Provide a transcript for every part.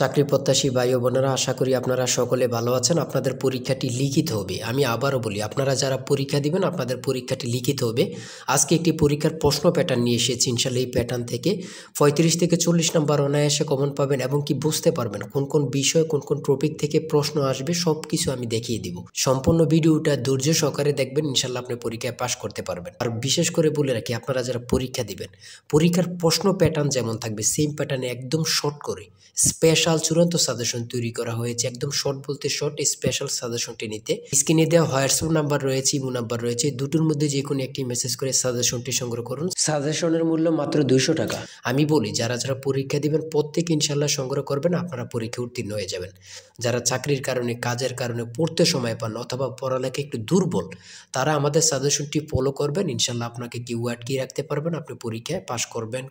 চাকরি প্রত্যাশী ভাই ও বোনেরা, আশা করি আপনারা সকলে ভালো আছেন। আপনাদের পরীক্ষাটি লিখিত হবে। আমি আবারও বলি, আপনারা যারা পরীক্ষা দিবেন আপনাদের পরীক্ষাটি লিখিত হবে। আজকে একটি পরীক্ষার প্রশ্ন প্যাটার্ন নিয়ে এসেছি। ইনশাল্লাহ এই প্যাটার্ন থেকে 35 থেকে 40 নম্বর অনায়াসে কমন পাবেন এবং কি বুঝতে পারবেন কোন কোন বিষয় কোন কোন টপিক থেকে প্রশ্ন আসবে, সব কিছু আমি দেখিয়ে দিব। সম্পূর্ণ ভিডিওটা ধৈর্য সহকারে দেখবেন, ইনশাল্লাহ আপনি পরীক্ষায় পাশ করতে পারবেন। আর বিশেষ করে বলে রাখি, আপনারা যারা পরীক্ষা দিবেন পরীক্ষার প্রশ্ন প্যাটার্ন যেমন থাকবে সেম প্যাটার্নে একদম শর্ট করে স্পেশাল চূড়ান্ত সাজেশন তৈরি করা হয়েছে। একদম শর্ট বলতে শর্ট, এই স্পেশাল সাজেশনটি নিতে স্ক্রিনে দেওয়া হোয়াটসঅ্যাপ নাম্বার রয়েছে, ইমো নাম্বার রয়েছে, দুটোর মধ্যে যে কোনো একটি মেসেজ করে সাজেশনটি সংগ্রহ করুন। সাজেশনের মূল্য মাত্র 200 টাকা। আমি বলি, যারা যারা পরীক্ষা দিবেন প্রত্যেকে ইনশাল্লাহ সংগ্রহ করবেন, আপনারা পরীক্ষা উত্তীর্ণ হয়ে যাবেন। যারা চাকরির কারণে কাজের কারণে পড়তে সময় পান অথবা পড়ালেখা একটু দুর্বল, তারা আমাদের সাজেশনটি ফলো করবেন। ইনশাল্লাহ আপনাকে কিওয়ার্ড কি রাখতে পারবেন, আপনি পরীক্ষায় পাশ করবেন।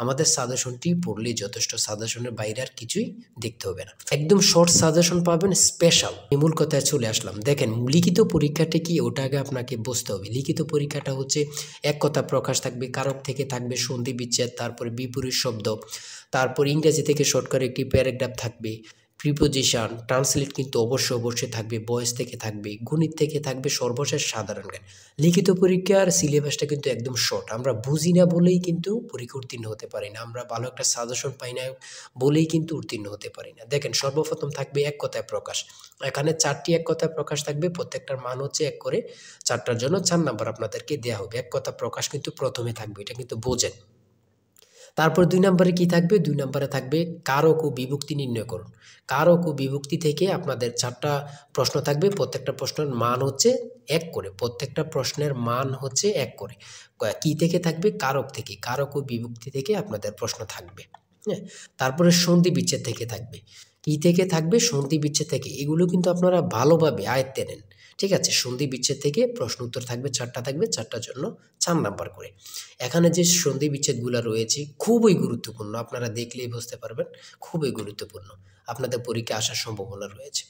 আমাদের সাজেশনটি পড়লেই যথেষ্ট। সাজেশনের বাইরে আর কিছুই দেখতে হবে না। একদম শর্ট সাজেশন পাবেন, স্পেশাল। মূল কথায় চলে আসলাম। দেখেন, লিখিত পরীক্ষাটা কি ওটা আগে আপনাকে বুঝতে হবে। লিখিত পরীক্ষাটা হচ্ছে এক কথা প্রকাশ থাকবে, কারক থেকে থাকবে সন্ধি বিচ্ছেদ, তারপরে বিপরীত শব্দ, তারপর ইংরেজি থেকে শর্ট করে একটি প্যারাগ্রাফ থাকবে, প্রিপোজিশন, ট্রান্সলেট কিন্তু অবশ্যই থাকবে, বয়েস থেকে থাকবে, গণিত থেকে থাকবে, সর্বশেষ সাধারণ জ্ঞান। লিখিত পরীক্ষার সিলেবাসটা কিন্তু একদম শর্ট। আমরা বুঝি না বলেই কিন্তু পরীক্ষা উত্তীর্ণ হতে পারি না, আমরা ভালো একটা সাজেশন পাই না বলেই কিন্তু উত্তীর্ণ হতে পারি না। দেখেন, সর্বপ্রথম থাকবে এক কথায় প্রকাশ। এখানে 4টি এক কথায় প্রকাশ থাকবে, প্রত্যেকটার মান হচ্ছে 1 করে। 4টার জন্য 4 নাম্বার আপনাদেরকে দেওয়া হবে। এক কথা প্রকাশ কিন্তু প্রথমে থাকবে, এটা কিন্তু বোঝেন। তারপর 2 নম্বরে কি থাকবে? 2 নম্বরে থাকবে কারক ও বিভক্তি নির্ণয় করুন। কারক ও বিভক্তি থেকে আপনাদের 4টা প্রশ্ন থাকবে, প্রত্যেকটা প্রশ্নের মান হচ্ছে 1 করে। প্রত্যেকটা প্রশ্নের মান হচ্ছে 1 করে। কি থেকে থাকবে? কারক থেকে। কারক ও বিভক্তি থেকে আপনাদের প্রশ্ন থাকবে। হ্যাঁ? তারপরে সন্ধি বিচ্ছেদ থেকে থাকবে। কি থেকে থাকবে? সন্ধি বিচ্ছেদ থেকে। এগুলো কিন্তু আপনারা ভালোভাবে আয়ত্তে নেন। ঠিক আছে? সন্ধি বিচ্ছেদ থেকে প্রশ্ন উত্তর থাকবে 4টা থাকবে, 4টার জন্য 4 নাম্বার করে। এখানে যে সন্ধি বিচ্ছেদগুলো রয়েছে খুবই গুরুত্বপূর্ণ, আপনারা দেখলেই বুঝতে পারবেন, খুবই গুরুত্বপূর্ণ। আপনাদের পরীক্ষায় আসার সম্ভাবনা রয়েছে।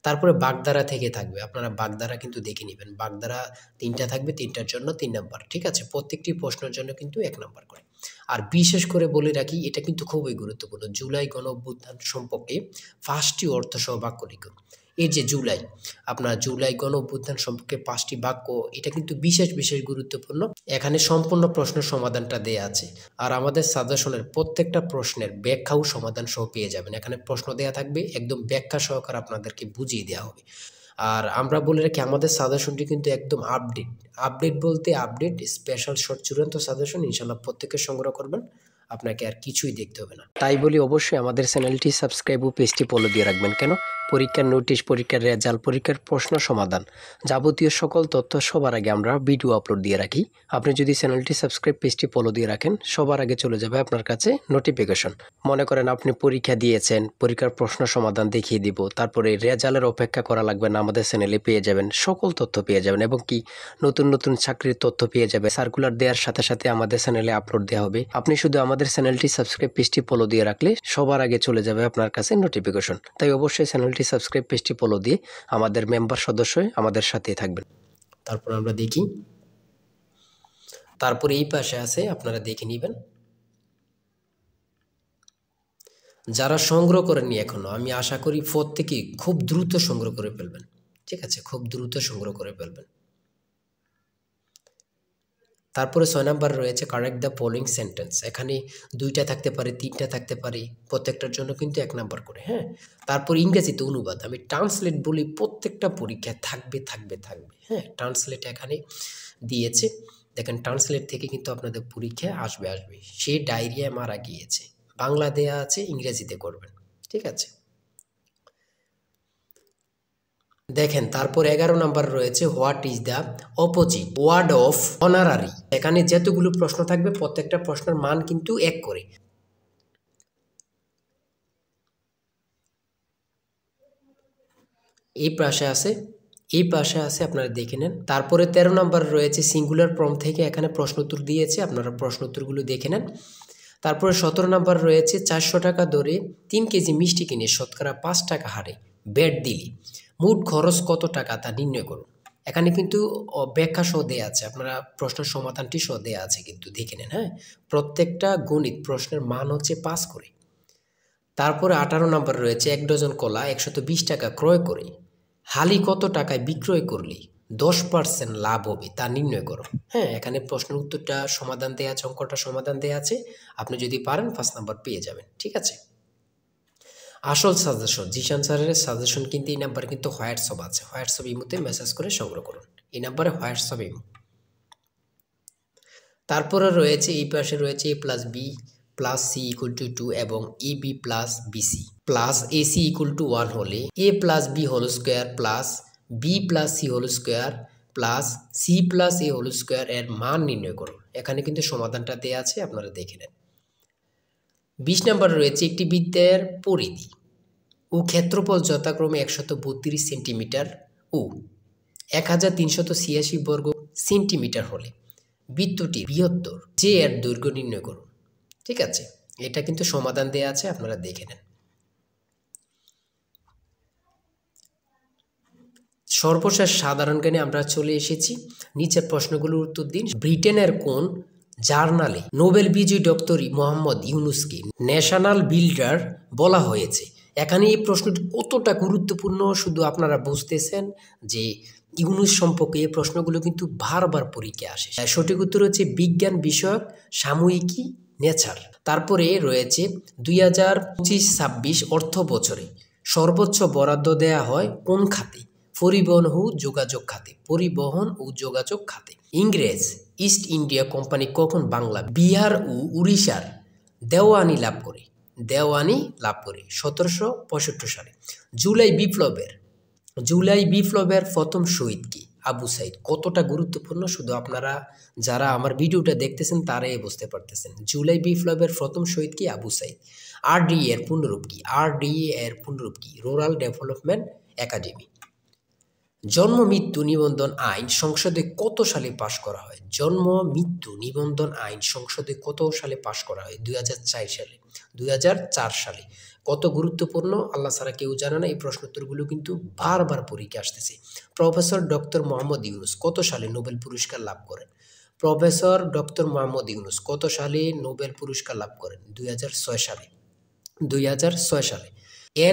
তারপরে বাগধারা থেকে থাকবে, আপনারা বাগধারা কিন্তু দেখে নেবেন। বাগধারা 3টা থাকবে, 3টার জন্য 3 নাম্বার। ঠিক আছে? প্রত্যেকটি প্রশ্নের জন্য কিন্তু 1 নাম্বার করে। আর বিশেষ করে বলে রাখি, এটা কিন্তু খুবই গুরুত্বপূর্ণ। জুলাই গণঅভ্যুত্থান সম্পর্কে 5টি অর্থসহ বাক্য লিখুন। এই যে জুলাই, আপনার জুলাই গণঅভ্যুত্থান সম্পর্কে 5টি বাক্য, এটা কিন্তু বিশেষ গুরুত্বপূর্ণ। এখানে সম্পূর্ণ প্রশ্নের সমাধানটা দেয়া আছে। আর আমাদের সাজেশনের প্রত্যেকটা প্রশ্নের ব্যাখ্যা ও সমাধান সহ পেয়ে যাবেন। এখানে প্রশ্ন দেয়া থাকবে, একদম ব্যাখ্যা সহকারে আপনাদেরকে বুঝিয়ে দেওয়া হবে। আর আমরা বলে রাখি, আমাদের সাজেশনটি কিন্তু একদম আপডেট বলতে আপডেট, স্পেশাল শর্ট চূড়ান্ত সাজেশন। ইনশাল্লাহ প্রত্যেকে সংগ্রহ করবেন, আপনাকে আর কিছুই দেখতে হবে না। তাই বলি, অবশ্যই আমাদের চ্যানেলটি সাবস্ক্রাইব ও পেজটি ফলো দিয়ে রাখবেন। কেন? পরীক্ষার নোটিশ, পরীক্ষার রেজাল্ট, পরীক্ষার প্রশ্ন সমাধান, যাবতীয় সকল তথ্য সবার আগে আমরা ভিডিও আপলোড দিয়ে রাখি। আপনি যদি চ্যানেলটি সাবস্ক্রাইব, পেজটি ফলো দিয়ে রাখেন, সবার আগে চলে যাবে আপনার কাছে নোটিফিকেশন। মনে করেন আপনি পরীক্ষা দিয়েছেন, পরীক্ষার প্রশ্ন সমাধান দেখিয়ে দিব, তারপরে রেজাল্টের অপেক্ষা করা লাগবে না, আমাদের চ্যানেলে পেয়ে যাবেন, সকল তথ্য পেয়ে যাবেন এবং কি নতুন চাকরির তথ্য পেয়ে যাবে। সার্কুলার দেওয়ার সাথে সাথে আমাদের চ্যানেলে আপলোড দেওয়া হবে। আপনি শুধু আমাদের চ্যানেলটি সাবস্ক্রাইব, পেজটি ফলো দিয়ে রাখলে সবার আগে চলে যাবে আপনার কাছে নোটিফিকেশন। তাই অবশ্যই চ্যানেলটি সাবস্ক্রাইব, পেজটি ফলো দিয়ে আমাদের মেম্বার সদস্য হয়ে আমাদের সাথেই থাকবেন। তারপর আমরা দেখি, তারপরে এই পাশে আছে, আপনারা দেখে নেবেন। যারা সংগ্রহ করেননি এখনো, আমি আশা করি প্রত্যেকেই খুব দ্রুত সংগ্রহ করে ফেলবেন। ঠিক আছে? খুব দ্রুত সংগ্রহ করে ফেলবেন। তারপরে 6 নাম্বার রয়েছে কারেক্ট দ্য ফলোইং সেন্টেন্স। এখানে 2টা থাকতে পারে, 3টা থাকতে পারে, প্রত্যেকটার জন্য কিন্তু 1 নাম্বার করে। হ্যাঁ? তারপর ইংরেজিতে অনুবাদ। আমি ট্রান্সলেট বলি, প্রত্যেকটা পরীক্ষায় থাকবে। হ্যাঁ? ট্রান্সলেট এখানে দিয়েছে। দেখেন, ট্রান্সলেট থেকে কিন্তু আপনাদের পরীক্ষায় আসবে। সে ডায়রিয়ায় মারা গিয়েছে, বাংলা দেয়া আছে, ইংরেজিতে করবেন। ঠিক আছে? দেখেন, তারপর 11 নাম্বার রয়েছে what is the opposite word of honorary. এখানে যতগুলো প্রশ্ন থাকবে প্রত্যেকটা প্রশ্নের মান কিন্তু 1 করে। এই পাশে আছে, আপনারা দেখে নেন। তারপরে 13 নাম্বার রয়েছে সিঙ্গুলার ফর্ম থেকে, এখানে প্রশ্ন উত্তর দিয়েছে, আপনারা প্রশ্ন উত্তরগুলো দেখে নেন। তারপরে 17 নাম্বার রয়েছে 400 টাকা দরে 3 কেজি মিষ্টি কিনে শতকরা 5 টাকা হারে ব্যাট দিলি মোট খরচ কত টাকা তা নির্ণয় করুন। এখানে কিন্তু ব্যাখ্যা সহ দেয়া আছে, আপনারা প্রশ্নের সমাধানটি সহ দেয়া আছে, কিন্তু দেখে নেন। হ্যাঁ? প্রত্যেকটা গণিত প্রশ্নের মান হচ্ছে 5 করে। তারপরে 18 নম্বর রয়েছে 1 ডজন কলা 120 টাকা ক্রয় করে হালি কত টাকায় বিক্রয় করলে 10% লাভ হবে তা নির্ণয় করো। হ্যাঁ, এখানে প্রশ্নের উত্তরটা সমাধান দেওয়া আছে, অঙ্কটা সমাধান দেওয়া আছে। আপনি যদি পারেন 5 নাম্বার পেয়ে যাবেন। ঠিক আছে, আসল সাজেশন জিশান স্যারের সাজেশন কিন্তু এই নাম্বারে কিন্তু হোয়াটসঅ্যাপ আছে। হোয়াটসঅ্যাপ ইমোতে মেসেজ করে সংগ্রহ করুন। এই নাম্বারে হোয়াটসঅ্যাপ ইমো। তারপরে রয়েছে এই পাশে রয়েছে a plus B plus C equal to 2 এবং A B plus BC plus AC equal to 1 হলে A plus B whole square plus B plus C whole square plus C plus A whole square এর মান নির্ণয় করুন। এখানে কিন্তু সমাধানটা দেওয়া আছে, আপনারা দেখে নেন। 20 নম্বর রয়েছে একটি বৃত্তের পরিধি ও ক্ষেত্রফল যথাক্রমে 132 সেন্টিমিটার ও 1386 বর্গ সেন্টিমিটার হলে বৃত্তটি বৃহত্তর যে এর দৈর্ঘ্য নির্ণয় করুন। ঠিক আছে, এটা কিন্তু সমাধান দেওয়া আছে, আপনারা দেখে নেন। সর্বশেষ সাধারণ জ্ঞানে আমরা চলে এসেছি। নিচের প্রশ্নগুলোর উত্তর দিন। ব্রিটেনের কোন জার্নালে নোবেল বিজয়ী ডক্টর মোহাম্মদ ইউনুসকে ন্যাশনাল বিল্ডার বলা হয়েছে? এখানে এই প্রশ্নটি কতটা গুরুত্বপূর্ণ শুধু আপনারা বুঝতেছেন যে ইউনুস সম্পর্কে এই প্রশ্নগুলো কিন্তু বারবার পরীক্ষায় আসে। সঠিক উত্তর হচ্ছে বিজ্ঞান বিষয়ক সাময়িকী নেচার। তারপরে রয়েছে 2025-26 অর্থ বছরে সর্বোচ্চ বরাদ্দ দেয়া হয় কোন খাতে? পরিবহন ও যোগাযোগ খাতে। পরিবহন ও যোগাযোগ খাতে। ইংরেজ ইস্ট ইন্ডিয়া কোম্পানি কখন বাংলা, বিহার ও উড়িষ্যার দেওয়ানি লাভ করে? 1765 সালে। জুলাই বিপ্লবের প্রথম শহীদ কি? আবু সাইদ। কতটা গুরুত্বপূর্ণ শুধু আপনারা যারা আমার ভিডিওটা দেখতেছেন তারাই বুঝতে পারতেছেন। জুলাই বিপ্লবের প্রথম শহীদ কি? আবু সাইদ। আরডিএ এর পূর্ণরূপ কি? Rural development academy. জন্ম মৃত্যু নিবন্ধন আইন সংসদে কত সালে পাশ করা হয়? জন্ম মৃত্যু নিবন্ধন আইন সংসদে কত সালে পাশ করা হয়? 2004 সালে। কত গুরুত্বপূর্ণ, আল্লাহ ছাড়া কেউ জানে না। এই প্রশ্নোত্তরগুলো কিন্তু বারবার পরীক্ষা আসতেছে। প্রফেসর ডক্টর মোহাম্মদ ইউনুস কত সালে নোবেল পুরস্কার লাভ করেন? প্রফেসর ডক্টর মোহাম্মদ ইউনুস কত সালে নোবেল পুরস্কার লাভ করেন? 2006 সালে।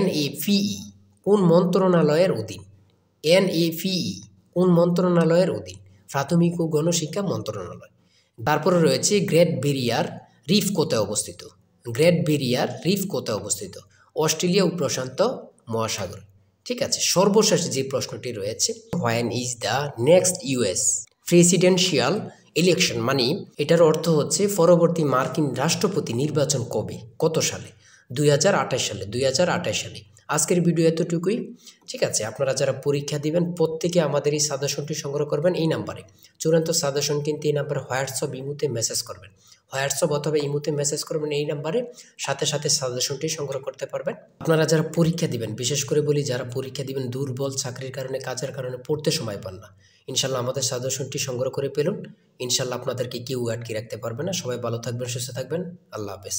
NAPE কোন মন্ত্রণালয়ের অধীন? কোন মন্ত্রণালয়ের অধীন? প্রাথমিক ও গণশিক্ষা মন্ত্রণালয়। তারপরে রয়েছে গ্রেট ব্যারিয়ার রিফ কোথায় অবস্থিত? অস্ট্রেলিয়া ও প্রশান্ত মহাসাগর। ঠিক আছে, সর্বশেষ যে প্রশ্নটি রয়েছে, when is the next US presidential election? মানে এটার অর্থ হচ্ছে পরবর্তী মার্কিন রাষ্ট্রপতি নির্বাচন কবে, কত সালে? 2028 সালে। আজকের ভিডিও এতটুকুই। ঠিক আছে, আপনারা যারা পরীক্ষা দিবেন প্রত্যেকে আমাদের এই সাজেশনটি সংগ্রহ করবেন এই নাম্বারে। চূড়ান্ত সাজেশন কিন্তু এই নাম্বারে হোয়াটসঅ্যাপ ইমোতে মেসেজ করবেন। হোয়াটসঅ্যাপ অথবা ইমোতে মেসেজ করবেন এই নাম্বারে, সাথে সাজেশনটি সংগ্রহ করতে পারবেন। আপনারা যারা পরীক্ষা দিবেন, বিশেষ করে বলি যারা পরীক্ষা দিবেন দুর্বল, চাকরির কারণে, কাজের কারণে পড়তে সময় পান না, ইনশাল্লাহ আমাদের সাজেশনটি সংগ্রহ করে পেলুন। ইনশাল্লাহ আপনাদেরকে কেউ আটকে রাখতে পারবে না। সবাই ভালো থাকবেন, সুস্থ থাকবেন। আল্লাহ হাফেজ।